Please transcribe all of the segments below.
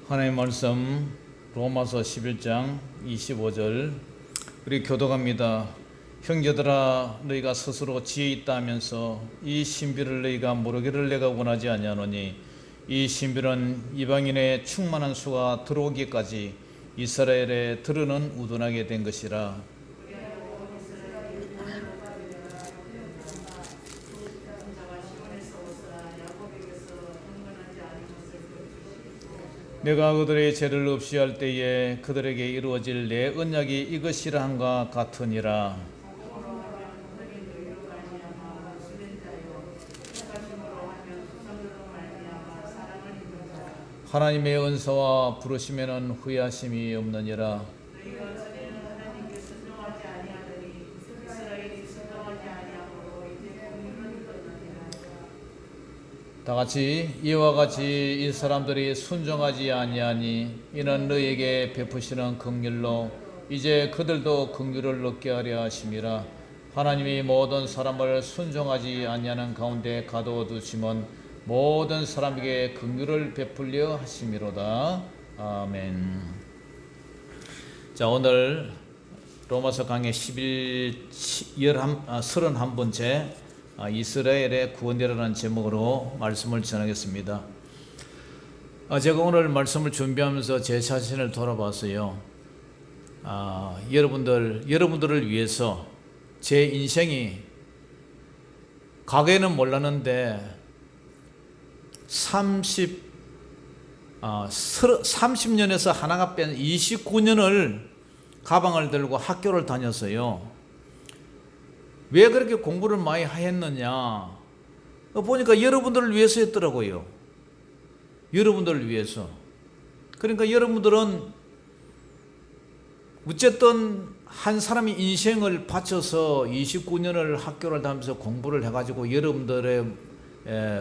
하나님의 말씀 로마서 11장 25절 우리 교독합니다. 형제들아 너희가 스스로 지혜 있다 하면서 이 신비를 너희가 모르기를 내가 원하지 아니하노니 이 신비는 이방인의 충만한 수가 들어오기까지 이스라엘에 들으는 우둔하게 된 것이라. 내가 그들의 죄를 없이 할 때에 그들에게 이루어질 내 언약이 이것이라 함과 같으니라. 하나님의 은사와 부르심에는 후회하심이 없느니라. 다같이 이와 같이 이 사람들이 순종하지 아니하니 이는 너희에게 베푸시는 긍휼로 이제 그들도 긍휼을 얻게 하려 하심이라. 하나님이 모든 사람을 순종하지 아니하는 가운데 가두어두심은 모든 사람에게 긍휼을 베풀려 하심이로다. 아멘. 자, 오늘 로마서 강의 31번째 이스라엘의 구원이라는 제목으로 말씀을 전하겠습니다. 제가 오늘 말씀을 준비하면서 제 자신을 돌아봤어요. 여러분들을 위해서 제 인생이 과거에는 몰랐는데 30년에서 하나가 뺀 29년을 가방을 들고 학교를 다녔어요. 왜 그렇게 공부를 많이 했느냐? 보니까 여러분들을 위해서였더라고요. 여러분들을 위해서. 그러니까 여러분들은 어쨌든 한 사람이 인생을 바쳐서 29년을 학교를 다니면서 공부를 해가지고 여러분들의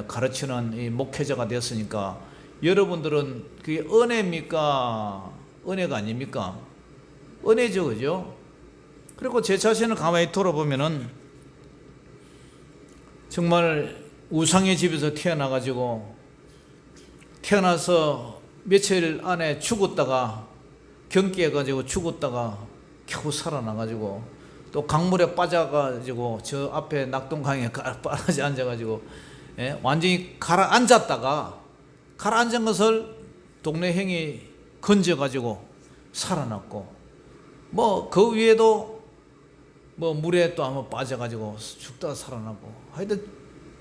가르치는 이 목회자가 됐으니까 여러분들은 그게 은혜입니까? 은혜가 아닙니까? 은혜죠, 그죠? 그리고 제 자신을 가만히 돌아보면은 정말 우상의 집에서 태어나서 며칠 안에 죽었다가 경기해가지고 죽었다가 겨우 살아나가지고 또 강물에 빠져가지고 저 앞에 낙동강에 빠져 앉아가지고 완전히 가라앉은 것을 동네 형이 건져가지고 살아났고 뭐 그 위에도 뭐 물에 또 한번 빠져가지고 죽다가 살아나고 하여튼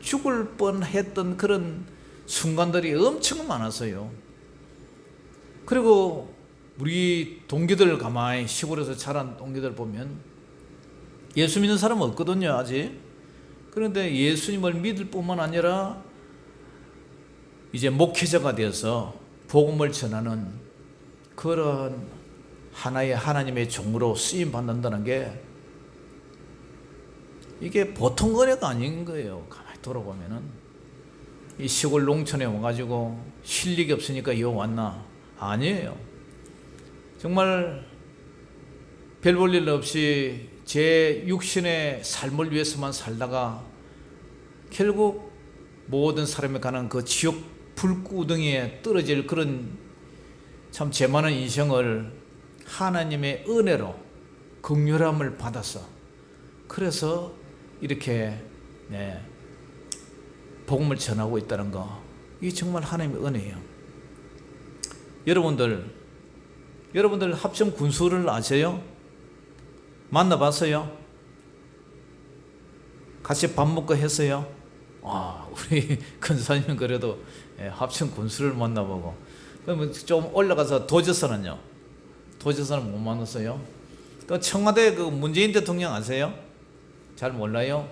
죽을 뻔했던 그런 순간들이 엄청 많았어요. 그리고 우리 동기들 가만히 시골에서 자란 동기들 보면 예수 믿는 사람은 없거든요, 아직. 그런데 예수님을 믿을 뿐만 아니라 이제 목회자가 되어서 복음을 전하는 그런 하나의 하나님의 종으로 쓰임 받는다는 게 이게 보통 은혜가 아닌 거예요. 가만히 돌아보면은 이 시골 농촌에 와가지고 실력이 없으니까 여 왔나? 아니에요. 정말 별 볼 일 없이 제 육신의 삶을 위해서만 살다가 결국 모든 사람이 가는 그 지옥 불구덩이에 떨어질 그런 참 죄 많은 인생을 하나님의 은혜로 긍휼함을 받아서 그래서 이렇게 복음을 전하고 있다는 거, 이게 정말 하나님의 은혜예요. 여러분들 합천 군수를 아세요? 만나봤어요? 같이 밥 먹고 했어요? 우리 근사님은 그래도 합천 군수를 만나보고. 그러면 좀 올라가서 도지사는요? 도지사는 못 만났어요? 또 청와대 그 문재인 대통령 아세요? 잘 몰라요?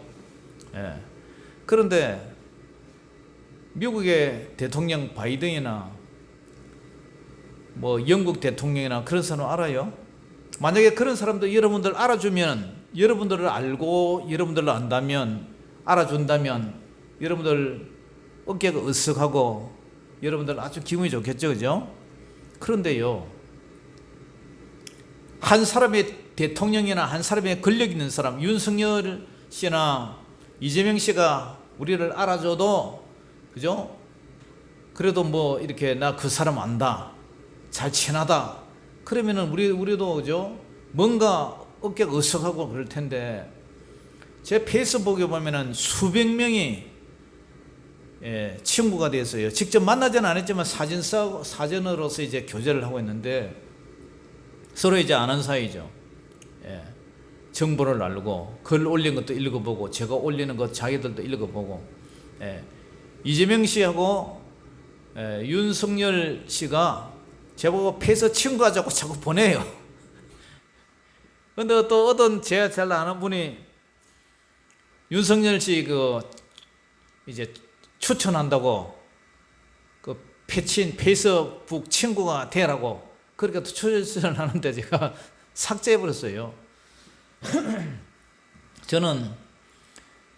그런데 미국의 대통령 바이든이나 뭐 영국 대통령이나 그런 사람 알아요? 만약에 그런 사람도 여러분들 알아주면, 여러분들을 알고 여러분들을 안다면, 알아준다면 여러분들 어깨가 으쓱하고 여러분들 아주 기분이 좋겠죠, 그죠? 그런데요, 한 사람의 대통령이나 한 사람의 권력 있는 사람, 윤석열 씨나 이재명 씨가 우리를 알아줘도, 그죠? 그래도 뭐 이렇게 나 그 사람 안다, 잘 친하다. 그러면은 우리도 그죠? 뭔가 어깨가 으석하고 그럴 텐데, 제 페이스북에 보면은 수백 명이 친구가 돼서요. 직접 만나지는 않았지만 사진으로서 이제 교제를 하고 있는데, 서로 이제 아는 사이죠. 정보를 알고, 글 올린 것도 읽어보고, 제가 올리는 것 자기들도 읽어보고. 이재명 씨하고 윤석열 씨가 제보고 페이스 친구하자고 자꾸 보내요. 근데 또 어떤 제가 잘 아는 분이 윤석열 씨 이제 추천한다고 페이스북 친구가 되라고 그렇게 또 추천을 하는데 제가 삭제해버렸어요. 저는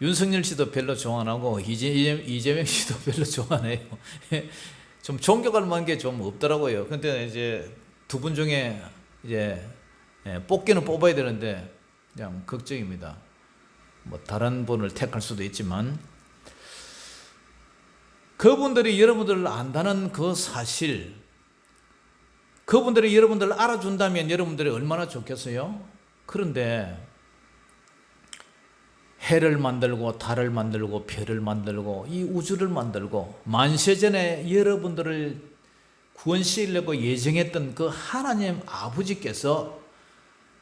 윤석열 씨도 별로 좋아 안 하고 이재명 씨도 별로 좋아 안 해요. 좀 존경할 만한 게 좀 없더라고요. 근데 이제 두 분 중에 이제 뽑기는 뽑아야 되는데 그냥 걱정입니다. 뭐 다른 분을 택할 수도 있지만, 그분들이 여러분들을 안다는 그 사실, 그분들이 여러분들을 알아준다면 여러분들이 얼마나 좋겠어요? 그런데 해를 만들고 달을 만들고 별을 만들고 이 우주를 만들고 만세전에 여러분들을 구원시키려고 예정했던 그 하나님 아버지께서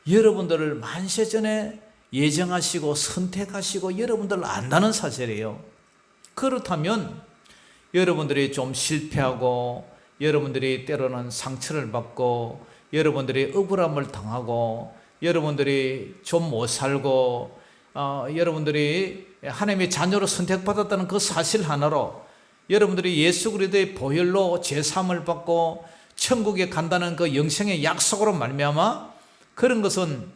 여러분들을 만세전에 예정하시고 선택하시고 여러분들을 안다는 사실이에요. 그렇다면 여러분들이 좀 실패하고, 여러분들이 때로는 상처를 받고, 여러분들이 억울함을 당하고, 여러분들이 좀 못 살고, 여러분들이 하나님의 자녀로 선택받았다는 그 사실 하나로 여러분들이 예수 그리스도의 보혈로 제사함을 받고 천국에 간다는 그 영생의 약속으로 말미암아 그런 것은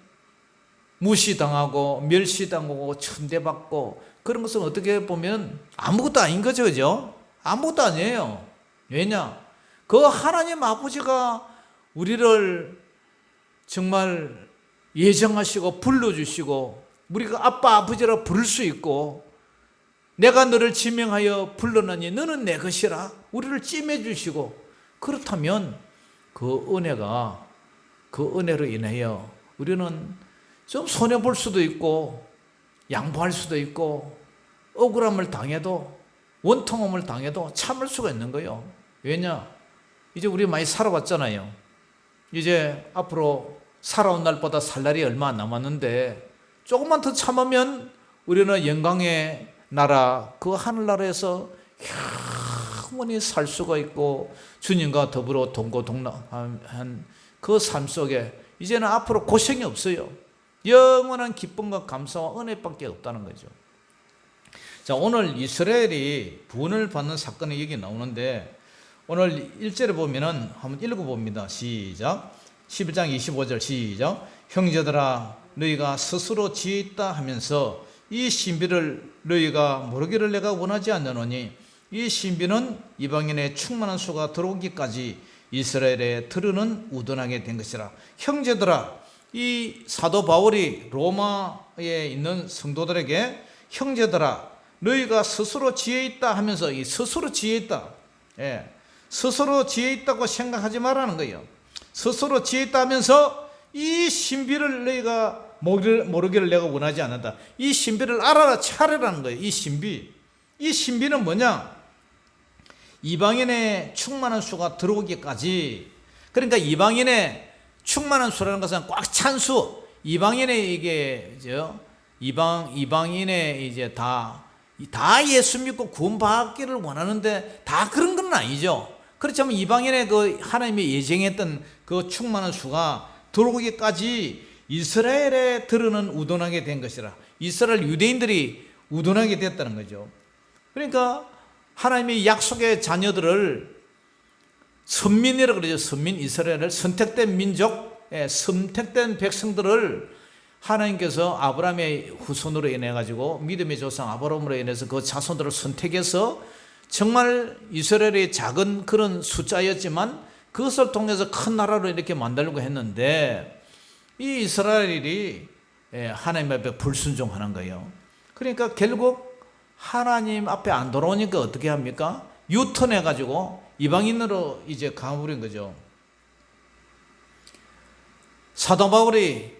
무시당하고 멸시당하고 천대받고 그런 것은 어떻게 보면 아무것도 아닌 거죠, 그죠? 아무것도 아니에요. 왜냐? 그 하나님 아버지가 우리를 정말 예정하시고 불러주시고 우리가 아빠 아버지라 부를 수 있고, 내가 너를 지명하여 불렀느니 너는 내 것이라 우리를 찜해주시고, 그렇다면 그 은혜로 인하여 우리는 좀 손해볼 수도 있고 양보할 수도 있고 억울함을 당해도 원통함을 당해도 참을 수가 있는 거예요. 왜냐? 이제 우리 많이 살아왔잖아요. 이제 앞으로 살아온 날보다 살 날이 얼마 안 남았는데 조금만 더 참으면 우리는 영광의 나라, 그 하늘나라에서 영원히 살 수가 있고 주님과 더불어 동고동락한 그 삶 속에 이제는 앞으로 고생이 없어요. 영원한 기쁨과 감사와 은혜밖에 없다는 거죠. 자, 오늘 이스라엘이 구원을 받는 사건이 여기 나오는데, 오늘 1절에 보면은 한번 읽어봅니다. 시작. 11장 25절 시작. 형제들아 너희가 스스로 지혜있다 하면서 이 신비를 너희가 모르기를 내가 원하지 않느노니 이 신비는 이방인의 충만한 수가 들어오기까지 이스라엘에 들으는 우둔하게 된 것이라. 형제들아, 이 사도 바울이 로마에 있는 성도들에게 형제들아 너희가 스스로 지혜있다 하면서, 이 스스로 지혜있다, 스스로 지혜있다고 생각하지 말라는 거예요. 스스로 지혜있다 하면서 이 신비를 너희가 모르기를 내가 원하지 않는다. 이 신비를 알아라 차례라는 거예요. 이 신비는 뭐냐? 이방인의 충만한 수가 들어오기까지. 그러니까 이방인의 충만한 수라는 것은 꽉 찬 수, 이방인의 이게 이방인의 이제 다 예수 믿고 구원받기를 원하는데 다 그런 건 아니죠. 그렇지만 이방인의 그 하나님이 예정했던 그 충만한 수가 들어오기까지 이스라엘에 들으는 우둔하게 된 것이라. 이스라엘 유대인들이 우둔하게 됐다는 거죠. 그러니까 하나님의 약속의 자녀들을 선민이라고 그러죠. 선민, 이스라엘을 선택된 민족, 선택된 백성들을 하나님께서 아브라함의 후손으로 인해 가지고 믿음의 조상 아브라함으로 인해서 그 자손들을 선택해서 정말 이스라엘의 작은 그런 숫자였지만 그것을 통해서 큰 나라로 이렇게 만들려고 했는데, 이 이스라엘이 하나님 앞에 불순종하는 거예요. 그러니까 결국 하나님 앞에 안 돌아오니까 어떻게 합니까? 유턴해 가지고 이방인으로 이제 가버린 거죠. 사도 바울이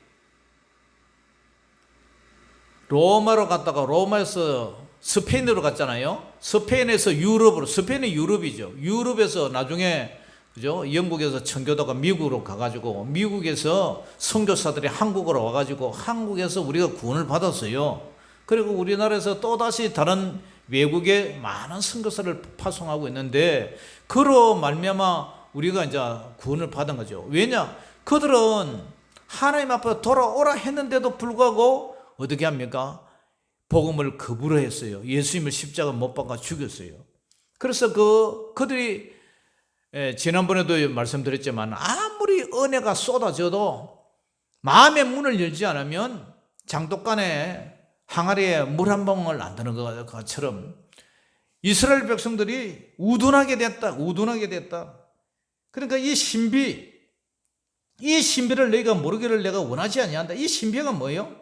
로마로 갔다가 로마에서 스페인으로 갔잖아요. 스페인에서 유럽으로, 스페인은 유럽이죠. 유럽에서 나중에 그죠? 영국에서 청교도가 미국으로 가가지고 미국에서 선교사들이 한국으로 와가지고 한국에서 우리가 구원을 받았어요. 그리고 우리나라에서 또다시 다른 외국에 많은 선교사를 파송하고 있는데 그로 말미암아 우리가 이제 구원을 받은 거죠. 왜냐? 그들은 하나님 앞에 돌아오라 했는데도 불구하고 어떻게 합니까? 복음을 거부를 했어요. 예수님을 십자가 못 박아 죽였어요. 그래서 그들이 지난번에도 말씀드렸지만 아무리 은혜가 쏟아져도 마음의 문을 열지 않으면 장독간에 항아리에 물 한 방울 안 드는 것처럼 이스라엘 백성들이 우둔하게 됐다. 그러니까 이 신비를 너희가 모르기를 내가 원하지 아니한다. 이 신비가 뭐예요?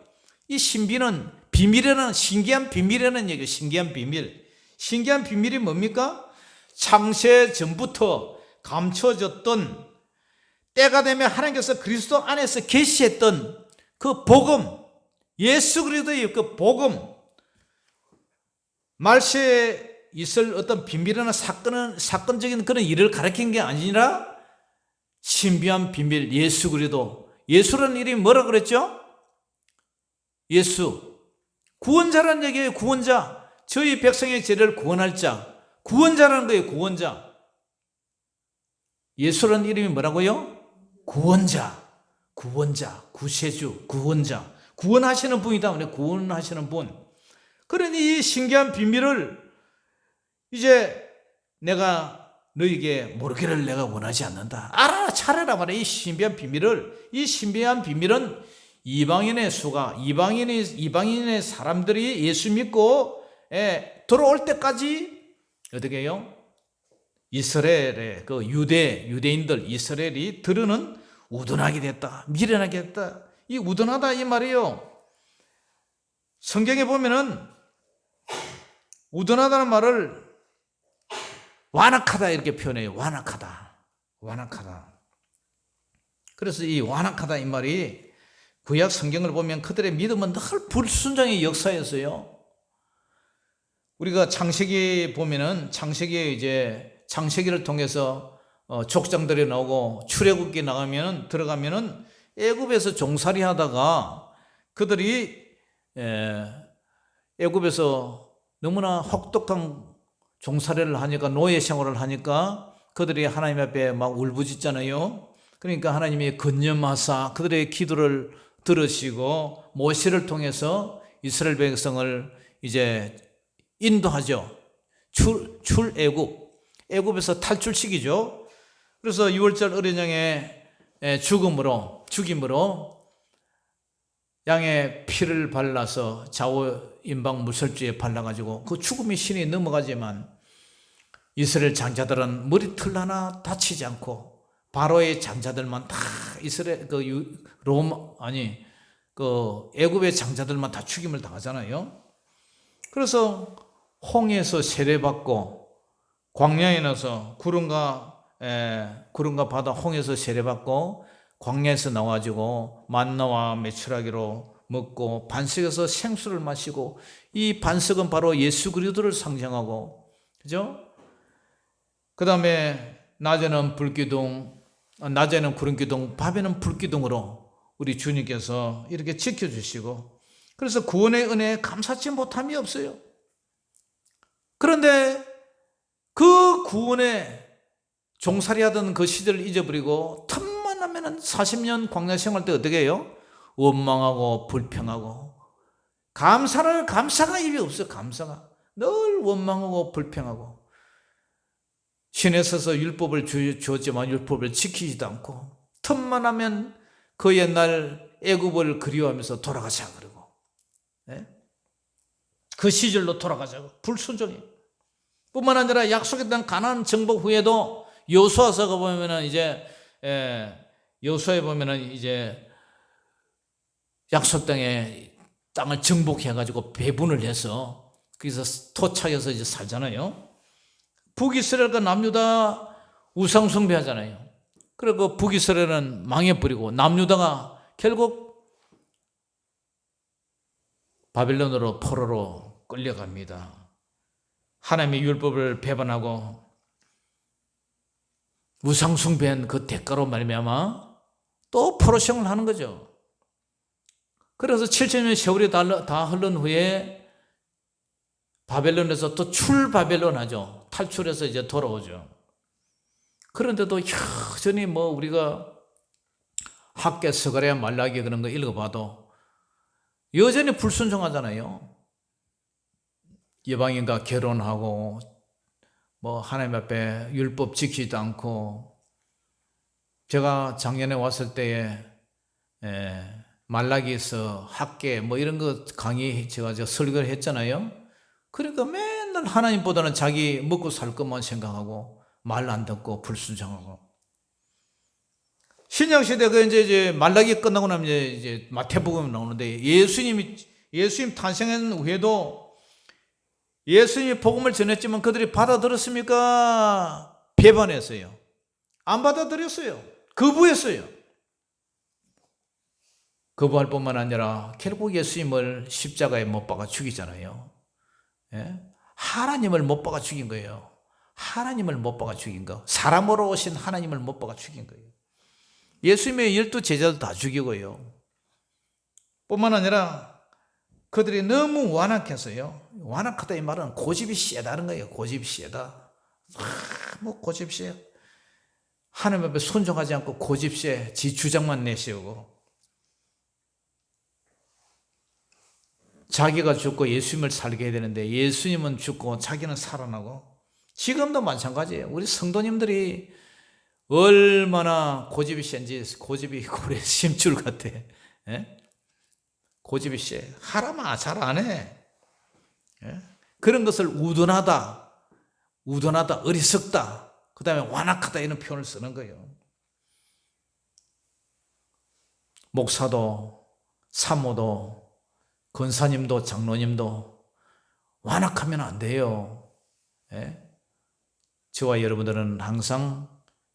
이 신비는 비밀이라는, 신기한 비밀이라는 얘기예요. 신기한 비밀. 신기한 비밀이 뭡니까? 창세 전부터 감춰졌던, 때가 되면 하나님께서 그리스도 안에서 계시했던 그 복음, 예수 그리스도의 그 복음, 말세에 있을 어떤 비밀이나 사건적인 그런 일을 가리킨 게 아니라 신비한 비밀, 예수 그리스도. 예수라는 이름이 뭐라 그랬죠? 예수. 구원자라는 얘기예요. 구원자. 저희 백성의 죄를 구원할 자. 구원자라는 거예요. 구원자. 예수라는 이름이 뭐라고요? 구원자. 구세주, 구원자. 구원하시는 분이다. 구원하시는 분. 그러니 이 신기한 비밀을 이제 내가 너에게 모르기를 내가 원하지 않는다. 알아라, 차려라 말이야. 이 신비한 비밀을. 이 신비한 비밀은 이방인의 수가, 이방인의 사람들이 예수 믿고 들어올 때까지 어떻게 해요? 이스라엘의 그 유대인들, 이스라엘이 들으는 우둔하게 됐다, 미련하게 됐다. 이 우둔하다 이 말이에요. 성경에 보면은 우둔하다는 말을 완악하다 이렇게 표현해요. 완악하다. 그래서 이 완악하다 이 말이 구약 성경을 보면 그들의 믿음은 늘 불순종의 역사였어요. 우리가 창세기 보면은 창세기를 통해서 족장들이 나오고 출애굽기 들어가면은 애굽에서 종살이 하다가 그들이 애굽에서 너무나 혹독한 종살이를 하니까, 노예 생활을 하니까 그들이 하나님 앞에 막 울부짖잖아요. 그러니까 하나님이 근념하사 그들의 기도를 들으시고 모세를 통해서 이스라엘 백성을 이제 인도하죠. 애굽에서 탈출시키죠. 그래서 6월절 어린 양의 죽임으로 양의 피를 발라서 좌우 임방 물설주에 발라가지고 그 죽음의 신이 넘어가지만 이스라엘 장자들은 머리털 하나 다치지 않고 바로의 장자들만 다 애굽의 장자들만 다 죽임을 당하잖아요. 그래서 홍해에서 세례받고 광야에 나서 구름과 바다 홍해에서 세례받고 광야에서 나와가지고 만나와 메추라기로 먹고 반석에서 생수를 마시고, 이 반석은 바로 예수 그리스도를 상징하고, 그죠? 그 다음에 낮에는 구름기둥, 밤에는 불기둥으로 우리 주님께서 이렇게 지켜주시고, 그래서 구원의 은혜에 감사치 못함이 없어요. 그런데 그 구원에 종살이 하던 그 시절을 잊어버리고 틈만 나면은 40년 광야 생활 때 어떻게 해요? 원망하고 불평하고, 감사가 입이 없어요. 감사가 늘 원망하고 불평하고, 신에 서서 율법을 주었지만 율법을 지키지도 않고, 틈만 하면 그 옛날 애굽을 그리워하면서 돌아가자 그러고, 그 시절로 돌아가자고 불순종해. 뿐만 아니라 약속에 대한 가나안 정복 후에도 여호수아서가 보면은 여호수아에 보면은 약속 땅을 정복해 가지고 배분을 해서 거기서 토착해서 살잖아요. 북이스라엘과 남유다 우상 숭배하잖아요. 그리고 북이스라엘은 망해버리고 남유다가 결국 바벨론으로 포로로 끌려갑니다. 하나님의 율법을 배반하고 우상숭배한 그 대가로 말미암아 또 포로 생활을 하는 거죠. 그래서 7천년 세월이 다 흐른 후에 바벨론에서 또 출바벨론 하죠. 탈출해서 이제 돌아오죠. 그런데도 여전히 우리가 학계, 스가랴, 말라기 그런 거 읽어봐도 여전히 불순종하잖아요. 이방인과 결혼하고 하나님 앞에 율법 지키지도 않고, 제가 작년에 왔을 때에 말라기에서 학계 이런 거 강의 제가 설교를 했잖아요. 그러니까 맨날 하나님보다는 자기 먹고 살 것만 생각하고 말 안 듣고 불순종하고. 신약 시대 이제 말라기 끝나고 나면 이제 마태복음이 나오는데, 예수님 탄생한 후에도 예수님이 복음을 전했지만 그들이 받아들였습니까? 배반했어요. 안 받아들였어요. 거부했어요. 거부할 뿐만 아니라 결국 예수님을 십자가에 못 박아 죽이잖아요. 예? 하나님을 못 박아 죽인 거예요. 하나님을 못 박아 죽인 거. 사람으로 오신 하나님을 못 박아 죽인 거예요. 예수님의 12 제자도 다 죽이고요. 뿐만 아니라 그들이 너무 완악해서요. 완악하다 이 말은 고집이 세다는 거예요. 고집이 세다. 고집 세. 하나님 앞에 순종하지 않고 고집 세. 지 주장만 내세우고. 자기가 죽고 예수님을 살게 해야 되는데 예수님은 죽고 자기는 살아나고. 지금도 마찬가지예요. 우리 성도님들이 얼마나 고집이 센지, 고집이 고래 심줄 같아. 예? 고집이 세. 하라마 잘 안 해. 예? 그런 것을 우둔하다, 어리석다, 그 다음에 완악하다 이런 표현을 쓰는 거예요. 목사도, 사모도, 권사님도, 장로님도 완악하면 안 돼요. 예? 저와 여러분들은 항상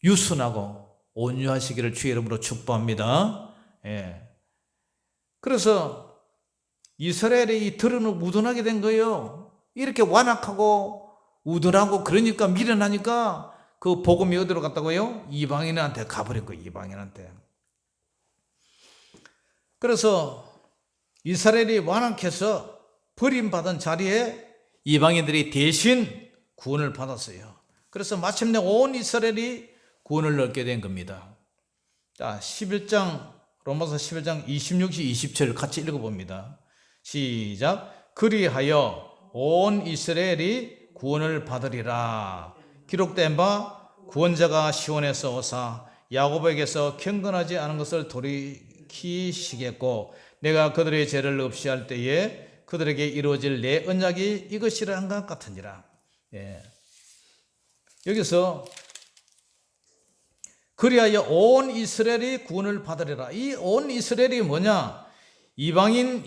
유순하고 온유하시기를 주의 이름으로 축복합니다. 예. 그래서 이스라엘이 들어는 우둔하게 된 거예요. 이렇게 완악하고 우둔하고 그러니까 미련하니까 그 복음이 어디로 갔다고요? 이방인한테 가버린 거예요. 이방인한테. 그래서 이스라엘이 완악해서 버림받은 자리에 이방인들이 대신 구원을 받았어요. 그래서 마침내 온 이스라엘이 구원을 얻게 된 겁니다. 자, 11장, 로마서 11장 26절 27절 같이 읽어봅니다. 시작. 그리하여 온 이스라엘이 구원을 받으리라. 기록된 바 구원자가 시온에서 오사 야곱에게서 경건하지 않은 것을 돌이키시겠고 내가 그들의 죄를 없이 할 때에 그들에게 이루어질 내 언약이 이것이라 한 것 같으니라. 예. 여기서 그리하여 온 이스라엘이 구원을 받으리라. 이 온 이스라엘이 뭐냐? 이방인,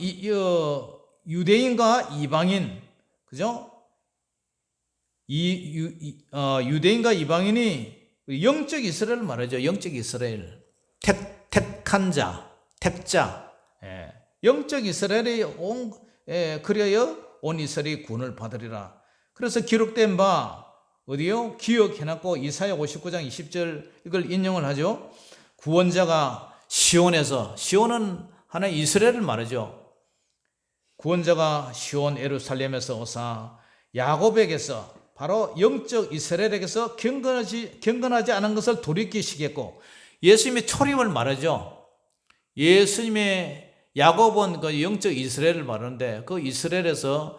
유대인과 이방인, 그죠? 유대인과 이방인이 영적 이스라엘을 말하죠. 영적 이스라엘. 택한 자, 택자. 예. 영적 이스라엘이 그리하여 온 이스라엘이 구원을 받으리라. 그래서 기록된 바 어디요? 기억해놨고 이사야 59장 20절 이걸 인용을 하죠. 구원자가 시온에서, 시온은 하나의 이스라엘을 말하죠. 구원자가 시온 예루살렘에서 오사 야곱에게서, 바로 영적 이스라엘에게서 경건하지 않은 것을 돌이키시겠고, 예수님의 초림을 말하죠. 예수님의 야곱은 그 영적 이스라엘을 말하는데 그 이스라엘에서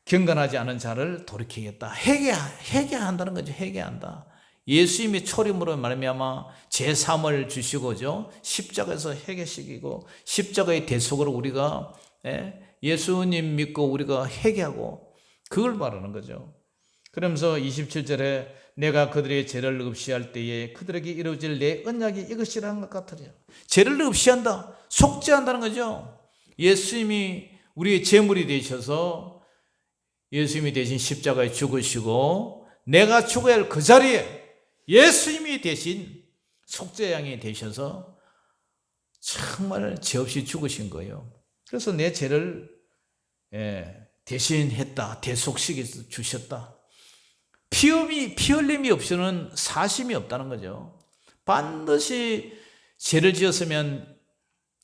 경건하지 않은 자를 돌이키겠다. 회개한다는 거죠. 회개한다. 예수님의 초림으로 말미암아 제3을 주시고죠. 십자가에서 회개시키고 십자가의 대속으로 우리가 예수님 믿고 우리가 회개하고 그걸 말하는 거죠. 그러면서 27절에 내가 그들의 죄를 없이 할 때에 그들에게 이루어질 내 언약이 이것이라 한 것 같으리라. 죄를 없이 한다. 속죄한다는 거죠. 예수님이 우리의 제물이 되셔서 예수님이 대신 십자가에 죽으시고 내가 죽어야 할 그 자리에 예수님이 대신 속죄양이 되셔서 정말 죄 없이 죽으신 거예요. 그래서 내 죄를 대신했다, 대속시켜 주셨다. 피 흘림이 없이는 사심이 없다는 거죠. 반드시 죄를 지었으면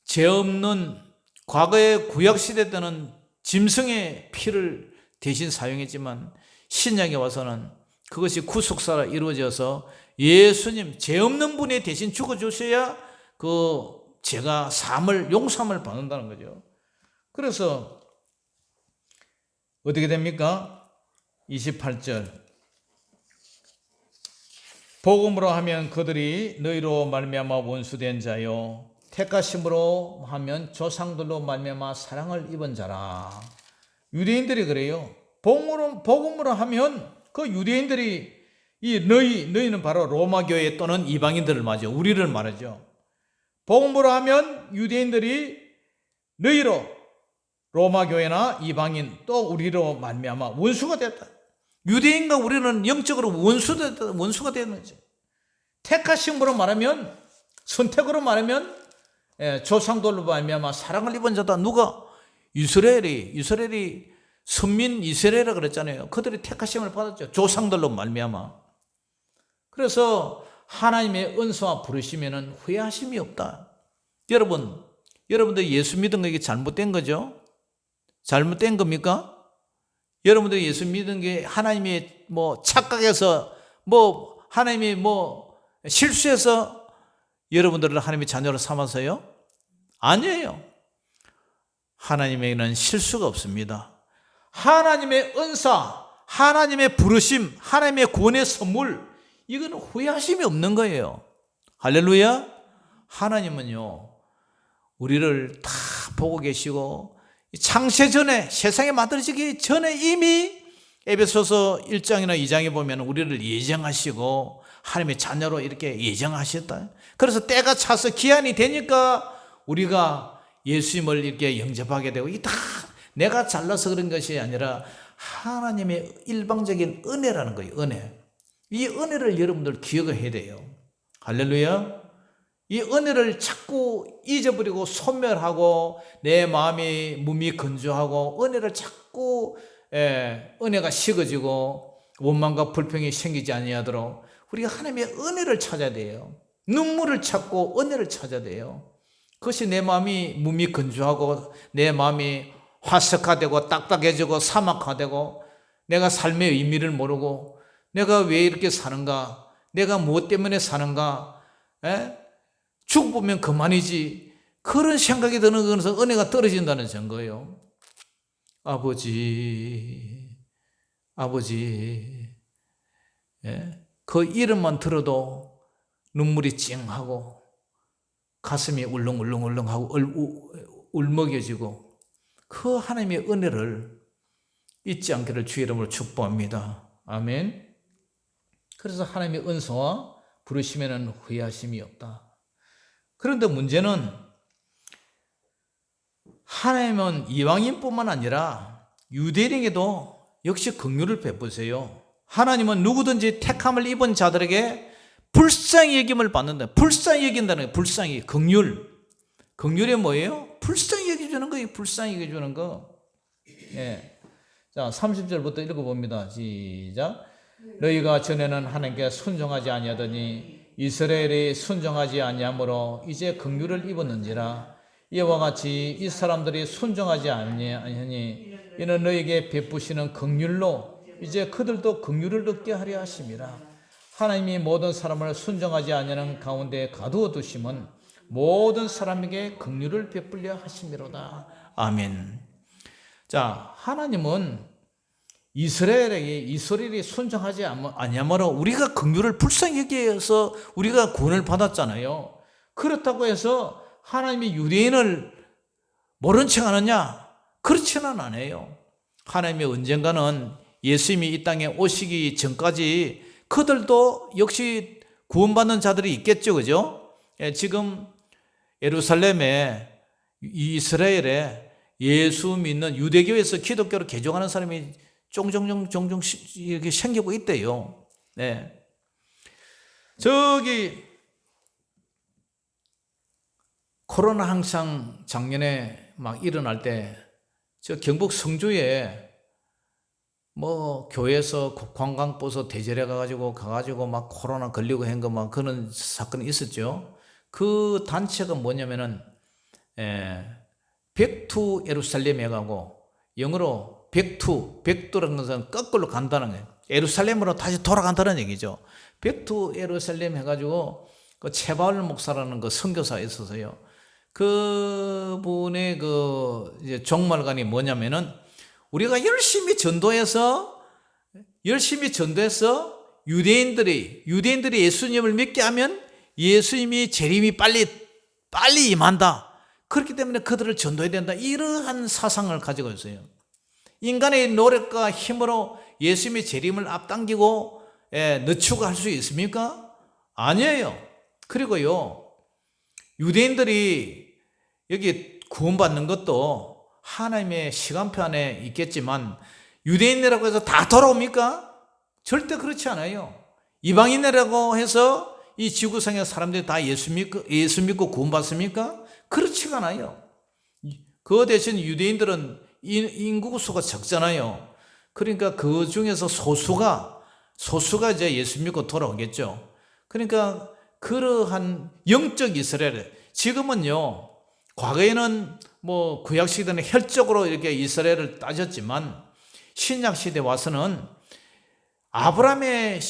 죄 없는 과거의 구약시대 때는 짐승의 피를 대신 사용했지만 신약에 와서는 그것이 구속사로 이루어져서 예수님, 죄 없는 분이 대신 죽어주셔야 그 죄가 용서함을 받는다는 거죠. 그래서 어떻게 됩니까? 28절. 복음으로 하면 그들이 너희로 말미암아 원수된 자요, 택하심으로 하면 조상들로 말미암아 사랑을 입은 자라. 유대인들이 그래요. 복음으로 하면 그 유대인들이 너희는 바로 로마 교회 또는 이방인들을 말하죠. 우리를 말하죠. 복음으로 하면 유대인들이 너희로 로마 교회나 이방인 또 우리로 말미암아 원수가 됐다. 유대인과 우리는 영적으로 원수가 되는 거죠. 택하심으로 말하면, 선택으로 말하면 조상들로 말미암아 사랑을 입은 자다. 누가? 이스라엘이 선민 이스라엘이라 그랬잖아요. 그들이 택하심을 받았죠. 조상들로 말미암아. 그래서 하나님의 은혜와 부르심에는 후회하심이 없다. 여러분들 예수 믿은 거 이게 잘못된 거죠? 잘못된 겁니까? 여러분들 예수 믿은 게 하나님이 착각해서 하나님이 실수해서 여러분들을 하나님의 자녀로 삼아서요? 아니에요. 하나님에게는 실수가 없습니다. 하나님의 은사, 하나님의 부르심, 하나님의 구원의 선물, 이건 후회하심이 없는 거예요. 할렐루야. 하나님은요, 우리를 다 보고 계시고 창세 전에, 세상에 만들어지기 전에 이미 에베소서 1장이나 2장에 보면 우리를 예정하시고 하나님의 자녀로 이렇게 예정하셨다. 그래서 때가 차서 기한이 되니까 우리가 예수님을 이렇게 영접하게 되고, 이 다 내가 잘나서 그런 것이 아니라 하나님의 일방적인 은혜라는 거예요. 은혜. 이 은혜를 여러분들 기억을 해야 돼요. 할렐루야. 이 은혜를 자꾸 잊어버리고 소멸하고 내 마음이 몸이 건조하고 은혜를 자꾸 은혜가 식어지고 원망과 불평이 생기지 아니하도록 우리가 하나님의 은혜를 찾아야 돼요. 눈물을 찾고 은혜를 찾아야 돼요. 그것이 내 마음이 몸이 건조하고 내 마음이 화석화되고 딱딱해지고 사막화되고 내가 삶의 의미를 모르고 내가 왜 이렇게 사는가, 내가 무엇 때문에 사는가, 죽으면 그만이지, 그런 생각이 드는 것은 은혜가 떨어진다는 증거예요. 아버지, 그 이름만 들어도 눈물이 찡하고 가슴이 울렁울렁하고 울먹여지고, 그 하나님의 은혜를 잊지 않기를 주의 이름으로 축복합니다. 아멘. 그래서 하나님의 은혜와 부르심에는 후회하심이 없다. 그런데 문제는 하나님은 이방인뿐만 아니라 유대인에게도 역시 긍휼을 베푸세요. 하나님은 누구든지 택함을 입은 자들에게 불쌍히 여김을 받는다. 불쌍히 여긴다는 거예요. 불쌍히. 긍휼이 뭐예요? 불쌍히 여겨주는 거예요. 불쌍히 여겨주는 거. 예. 자, 30절부터 읽어봅니다. 시작. 너희가 전에는 하나님께 순종하지 아니하더니 이스라엘이 순종하지 아니하므로 이제 긍휼을 입었는지라. 이와 같이 이 사람들이 순종하지 아니하니 이는 너희에게 베푸시는 긍휼로 이제 그들도 긍휼을 얻게 하려 하심이라. 하나님이 모든 사람을 순종하지 아니하는 가운데 가두어 두심은 모든 사람에게 긍휼을 베풀려 하심이로다. 아멘. 자, 하나님은 이스라엘이 순종하지 아니하므로 우리가 긍휼을 불쌍히 여기서 우리가 구원을 받았잖아요. 그렇다고 해서 하나님이 유대인을 모른 척 하느냐? 그렇지는 않아요. 하나님이 언젠가는 예수님이 이 땅에 오시기 전까지 그들도 역시 구원받는 자들이 있겠죠. 그죠? 지금 예루살렘에, 이스라엘에 예수 믿는 유대교에서 기독교로 개종하는 사람이 종종 이렇게 생기고 있대요. 네. 저기 코로나 항상 작년에 막 일어날 때 저 경북 성주에 뭐 교회에서 관광버스 대절해 가가지고 막 코로나 걸리고 한 거 막 그런 사건이 있었죠. 그 단체가 뭐냐면은 백투 예루살렘 해가고 영어로 백두라는 것은 거꾸로 간다는 거예요. 예루살렘으로 다시 돌아간다는 얘기죠. 백투 예루살렘 해가지고 그 체바울 목사라는 그 선교사가 있어서요. 그분의 그 이제 종말관이 뭐냐면은 우리가 열심히 전도해서 유대인들이 예수님을 믿게 하면 예수님이 재림이 빨리 임한다. 그렇기 때문에 그들을 전도해야 된다. 이러한 사상을 가지고 있어요. 인간의 노력과 힘으로 예수님의 재림을 앞당기고 늦추고 할 수 있습니까? 아니에요. 그리고요, 유대인들이 여기 구원받는 것도 하나님의 시간표 안에 있겠지만 유대인이라고 해서 다 돌아옵니까? 절대 그렇지 않아요. 이방인이라고 해서 이 지구상의 사람들이 다 예수 믿고 구원받습니까? 그렇지가 않아요. 그 대신 유대인들은 인구 수가 적잖아요. 그러니까 그 중에서 소수가 이제 예수 믿고 돌아오겠죠. 그러니까 그러한 영적 이스라엘, 지금은요, 과거에는 뭐 구약 시대는 혈적으로 이렇게 이스라엘을 따졌지만 신약 시대 와서는 아브라함의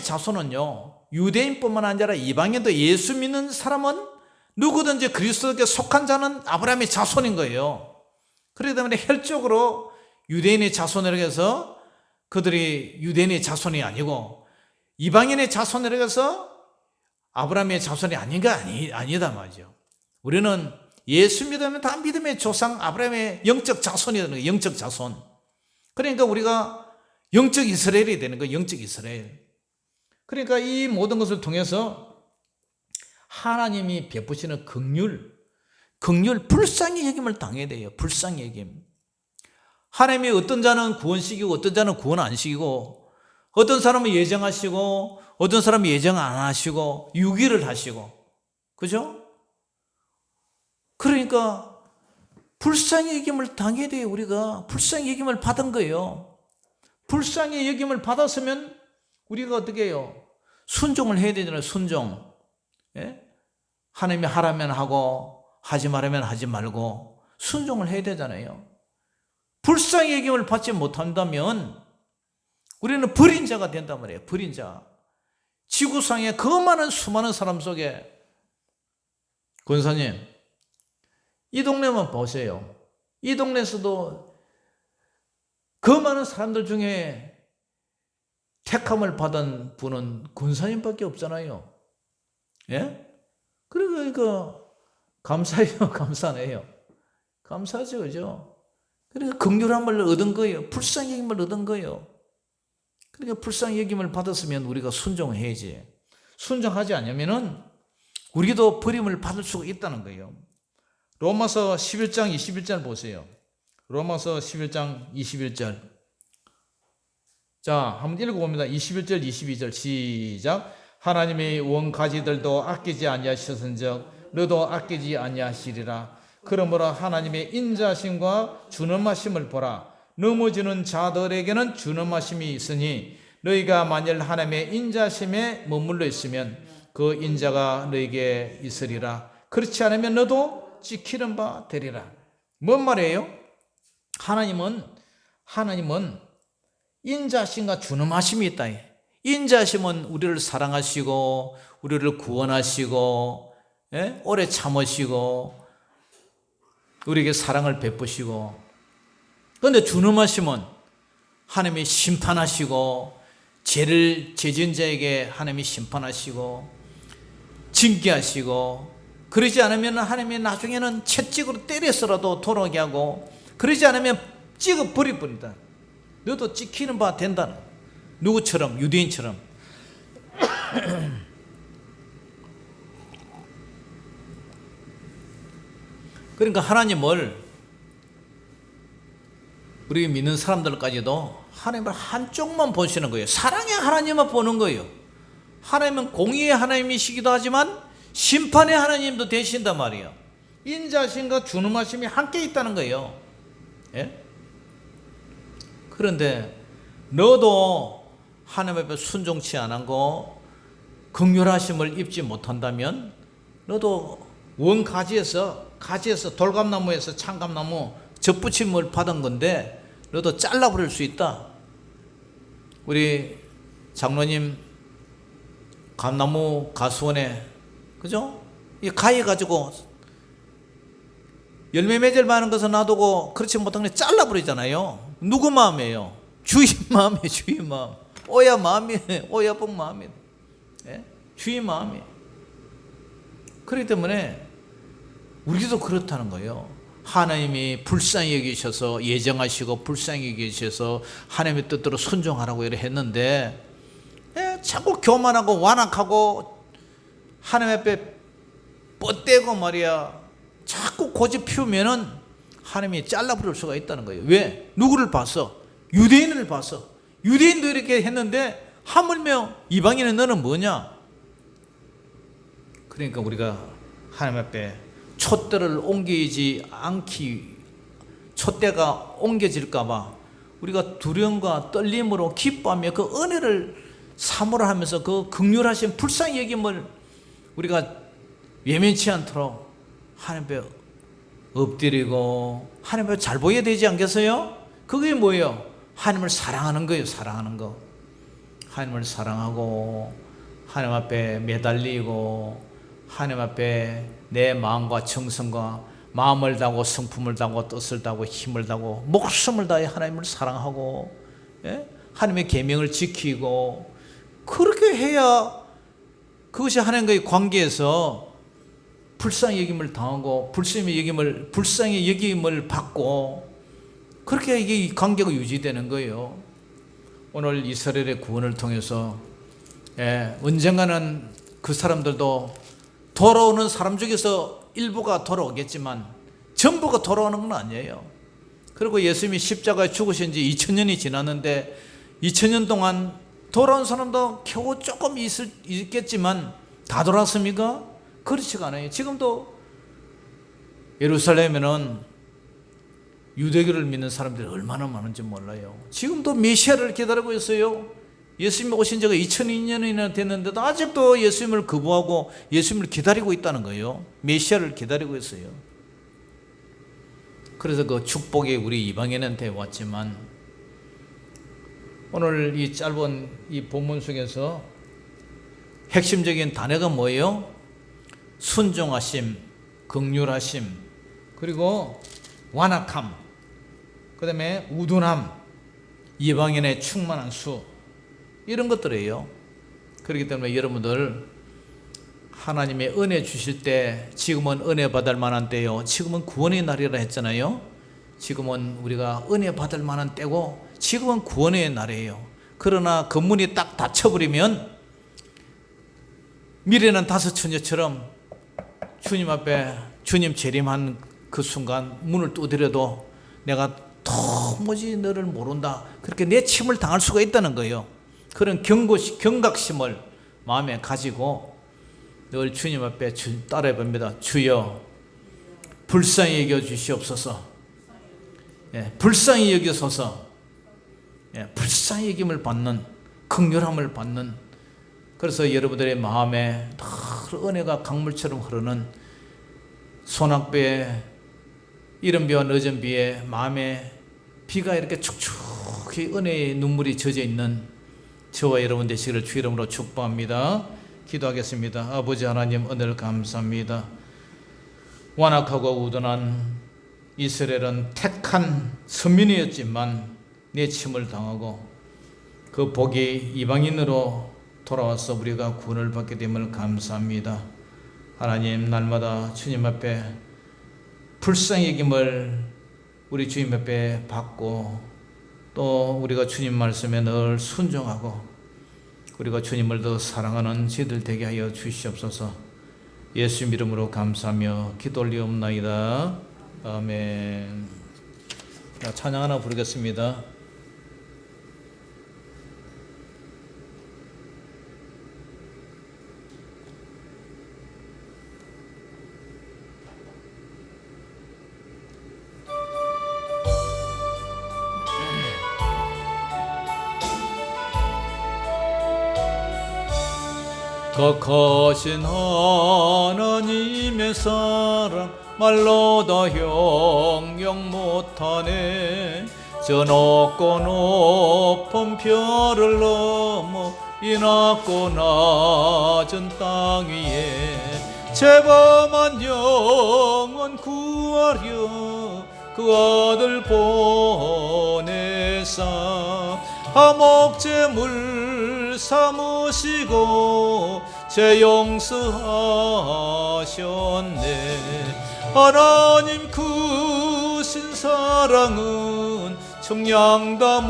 자손은요, 유대인뿐만 아니라 이방인도 예수 믿는 사람은 누구든지 그리스도께 속한 자는 아브라함의 자손인 거예요. 그렇기 때문에 혈적으로 유대인의 자손이라고 해서 그들이 유대인의 자손이 아니고 이방인의 자손이라고 해서 아브라함의 자손이 아니다 말이죠. 우리는 예수 믿으면 다 믿음의 조상 아브라함의 영적 자손이 되는 거예요. 영적 자손. 그러니까 우리가 영적 이스라엘이 되는 거예요. 영적 이스라엘. 그러니까 이 모든 것을 통해서 하나님이 베푸시는 긍휼, 불쌍히 여김을 당해야 돼요. 불쌍히 여김. 하나님이 어떤 자는 구원시키고 어떤 자는 구원 안 시키고 어떤 사람은 예정하시고 어떤 사람은 예정 안 하시고 유기를 하시고, 그죠? 그러니까 불쌍히 여김을 당해야 돼요. 우리가 불쌍히 여김을 받은 거예요. 불쌍히 여김을 받았으면 우리가 어떻게 해요? 순종을 해야 되잖아요. 순종. 예? 하나님이 하라면 하고 하지 말라면 하지 말고 순종을 해야 되잖아요. 불쌍히 여김을 받지 못한다면 우리는 버린 자가 된단 말이에요. 버린 자. 지구상에 그 많은 수많은 사람 속에, 권사님, 이 동네만 보세요. 이 동네에서도 그 많은 사람들 중에 택함을 받은 분은 권사님밖에 없잖아요. 예? 그러니까 감사해요. 감사해요. 감사하죠. 그죠? 그러니까 긍휼함을 얻은 거예요. 불쌍히 여김을 얻은 거예요. 그러니까 불쌍히 여김을 받았으면 우리가 순종해야지. 순종하지 않으면은 우리도 버림을 받을 수가 있다는 거예요. 로마서 11장 21절 보세요. 로마서 11장 21절. 자, 한번 읽어봅니다. 21절 22절 시작. 하나님의 원가지들도 아끼지 아니하셨은즉 너도 아끼지 아니하시리라. 그러므로 하나님의 인자심과 준엄하심을 보라. 넘어지는 자들에게는 준엄하심이 있으니 너희가 만일 하나님의 인자심에 머물러 있으면 그 인자가 너희에게 있으리라. 그렇지 않으면 너도 지키는 바 되리라. 뭔 말이에요? 하나님은 인자심과 준엄하심이 있다. 인자심은 우리를 사랑하시고 우리를 구원하시고, 예? 오래 참으시고 우리에게 사랑을 베푸시고, 그런데 준엄하심은 하나님이 심판하시고 죄 지은 자에게 하나님이 심판하시고 징계하시고, 그러지 않으면 하나님이 나중에는 채찍으로 때려서라도 돌아오게 하고, 그러지 않으면 찍어 버리다. 너도 찍히는 바 된다는, 누구처럼? 유대인처럼. 그러니까 하나님을, 우리 믿는 사람들까지도 하나님을 한쪽만 보시는 거예요. 사랑의 하나님만 보는 거예요. 하나님은 공의의 하나님이시기도 하지만 심판의 하나님도 되신단 말이에요. 인자하심과 준엄하심이 함께 있다는 거예요. 예? 그런데 너도 하나님 앞에 순종치 않고 긍휼하심을 입지 못한다면 너도 원가지에서 돌감나무에서 참감나무 접붙임을 받은 건데 너도 잘라버릴 수 있다. 우리 장로님 감나무 가수원에 그죠? 이 가해 가지고 열매 맺을 만한 것은 놔두고 그렇지 못한 게 잘라버리잖아요. 누구 마음이에요? 주인 마음이에요. 주인 마음. 오야 마음이에요. 오야복 마음이에요. 예? 주인 마음이에요. 그렇기 때문에 우리도 그렇다는 거예요. 하나님이 불쌍히 여기셔서 예정하시고 불쌍히 여기셔서 하나님의 뜻대로 순종하라고 이렇게 했는데 자꾸 교만하고 완악하고 하나님 앞에 뻗대고 말이야 자꾸 고집 피우면은 하나님이 잘라버릴 수가 있다는 거예요. 왜? 누구를 봐서? 유대인을 봐서. 유대인도 이렇게 했는데 하물며 이방인은 너는 뭐냐? 그러니까 우리가 하나님 앞에 촛대를 옮기지 않기, 촛대가 옮겨질까봐 우리가 두려움과 떨림으로 기뻐하며 그 은혜를 사모를 하면서 그 긍휼하신 불쌍히 여김을 우리가 외면치 않도록 하나님 앞에 엎드리고 하나님 앞에 잘 보여야 되지 않겠어요? 그게 뭐예요? 하나님을 사랑하는 거예요. 사랑하는 거. 하나님을 사랑하고 하나님 앞에 매달리고 하나님 앞에 내 마음과 정성과 마음을 다하고 성품을 다하고 뜻을 다하고 힘을 다하고 목숨을 다해 하나님을 사랑하고 하나님의 계명을 지키고 그렇게 해야 그것이 하나님과의 관계에서 불쌍히 여김을 당하고 불쌍히 여김을 받고 그렇게 이게 관계가 유지되는 거예요. 오늘 이스라엘의 구원을 통해서 언젠가는 그 사람들도 돌아오는 사람 중에서 일부가 돌아오겠지만 전부가 돌아오는 건 아니에요. 그리고 예수님이 십자가에 죽으신 지 2000년이 지났는데 2000년 동안 돌아온 사람도 겨우 조금 있겠지만 다 돌아왔습니까? 그렇지가 않아요. 지금도 예루살렘에는 유대교를 믿는 사람들이 얼마나 많은지 몰라요. 지금도 메시아를 기다리고 있어요. 예수님이 오신 지가 2002년이나 됐는데도 아직도 예수님을 거부하고 예수님을 기다리고 있다는 거예요. 메시아를 기다리고 있어요. 그래서 그 축복이 우리 이방인한테 왔지만 오늘 이 짧은 이 본문 속에서 핵심적인 단어가 뭐예요? 순종하심, 긍휼하심, 그리고 완악함, 그 다음에 우둔함, 이방인의 충만한 수, 이런 것들이에요. 그렇기 때문에 여러분들 하나님의 은혜 주실 때 지금은 은혜 받을 만한 때요. 지금은 구원의 날이라 했잖아요. 지금은 우리가 은혜 받을 만한 때고 지금은 구원의 날이에요. 그러나 그 문이 딱 닫혀버리면 미래는 다섯 처녀처럼 주님 앞에 주님 재림한 그 순간 문을 두드려도 내가 도무지 너를 모른다 그렇게 내침을 당할 수가 있다는 거예요. 그런 경각심을 마음에 가지고 늘 주님 앞에 따라해 봅니다. 주여 불쌍히 여겨 주시옵소서. 불쌍히 여겨서서 불쌍히 여김을 받는 긍휼함을 받는, 그래서 여러분들의 마음에 늘 은혜가 강물처럼 흐르는 소낙비에 이른 비와 늦은 비에 마음에 비가 이렇게 축축히 은혜의 눈물이 젖어 있는 저와 여러분 되시기를 주 이름으로 축복합니다. 기도하겠습니다. 아버지 하나님 은혜를 감사합니다. 완악하고 우둔한 이스라엘은 택한 선민이었지만 내침을 당하고 그 복이 이방인으로 돌아와서 우리가 구원을 받게 됨을 감사합니다. 하나님 날마다 주님 앞에 불쌍히 여김을 우리 주님 앞에 받고 또 우리가 주님 말씀에 늘 순종하고 우리가 주님을 더 사랑하는 저희들 되게 하여 주시옵소서. 예수 이름으로 감사하며 기도 올리옵나이다. 아멘. 찬양 하나 부르겠습니다. 거하신 하나님의 사랑 말로 다 형용 못하네. 저 높고 높은 별을 넘어 이 낮고 낮은 땅 위에 죄범한 영혼 구하려 그 아들 보내사 화목제물 삼으시고 죄 용서하셨네. 하나님 크신 사랑은 청량다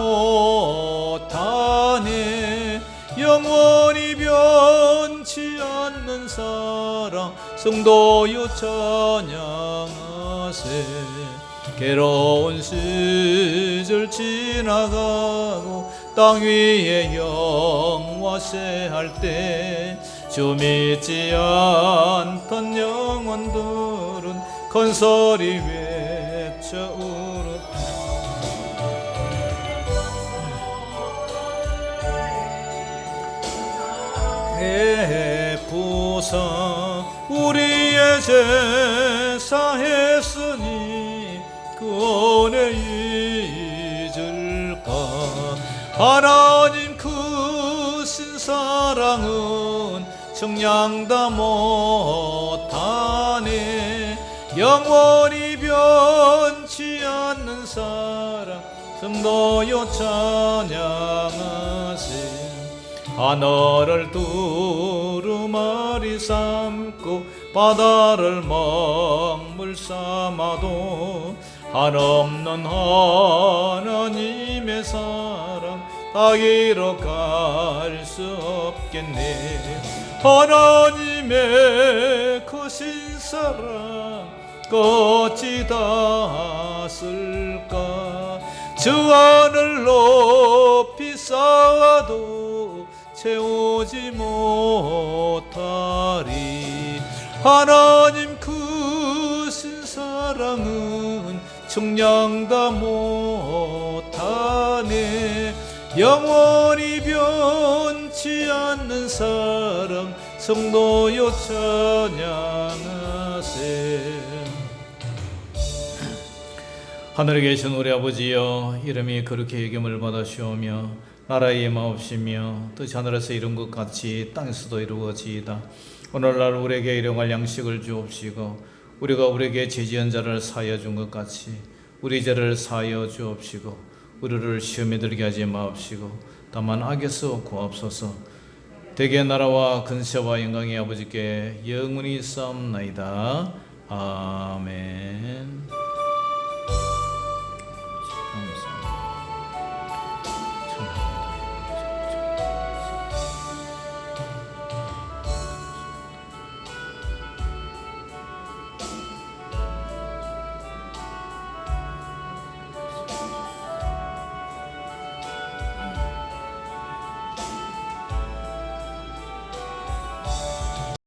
못하네. 영원히 변치 않는 사랑 성도여 찬양하세. 괴로운 시절 지나가고 땅 위에 영화세할 때 주 믿지 않던 영혼들은 건설이 외쳐 울었다. 베푸사 우리의 제사 했으니 그 은혜 잊을까. 하나님 크신 사랑은 청량다 못하네. 영원히 변치 않는 사랑 성도여 찬양하세. 하늘을 두루마리 삼고 바다를 먹물 삼아도 한없는 하나님의 사랑 다 잃어갈 수 없겠네. 하나님의 크신 사랑 어찌 닿았을까. 주 하늘 높이 쌓아도 채우지 못하리. 하나님 크신 사랑은 청량다 못하네. 영원히 변치 않는 사랑 성도여 찬양하세. 하늘에 계신 우리 아버지여, 이름이 그렇게 여김을 받으시오며 나라의 임하옵시며 뜻이 하늘에서 이룬 것 같이 땅에서도 이루어지이다. 오늘날 우리에게 일용할 양식을 주옵시고 우리가 우리에게 죄지은 자를 사하여 준 것 같이 우리 죄를 사하여 주옵시고 우리를 시험에 들게 하지 마옵시고 다만 악에서 구하옵소서. 대개 나라와 근세와 영광이 아버지께 영원히 있사옵나이다. 아멘.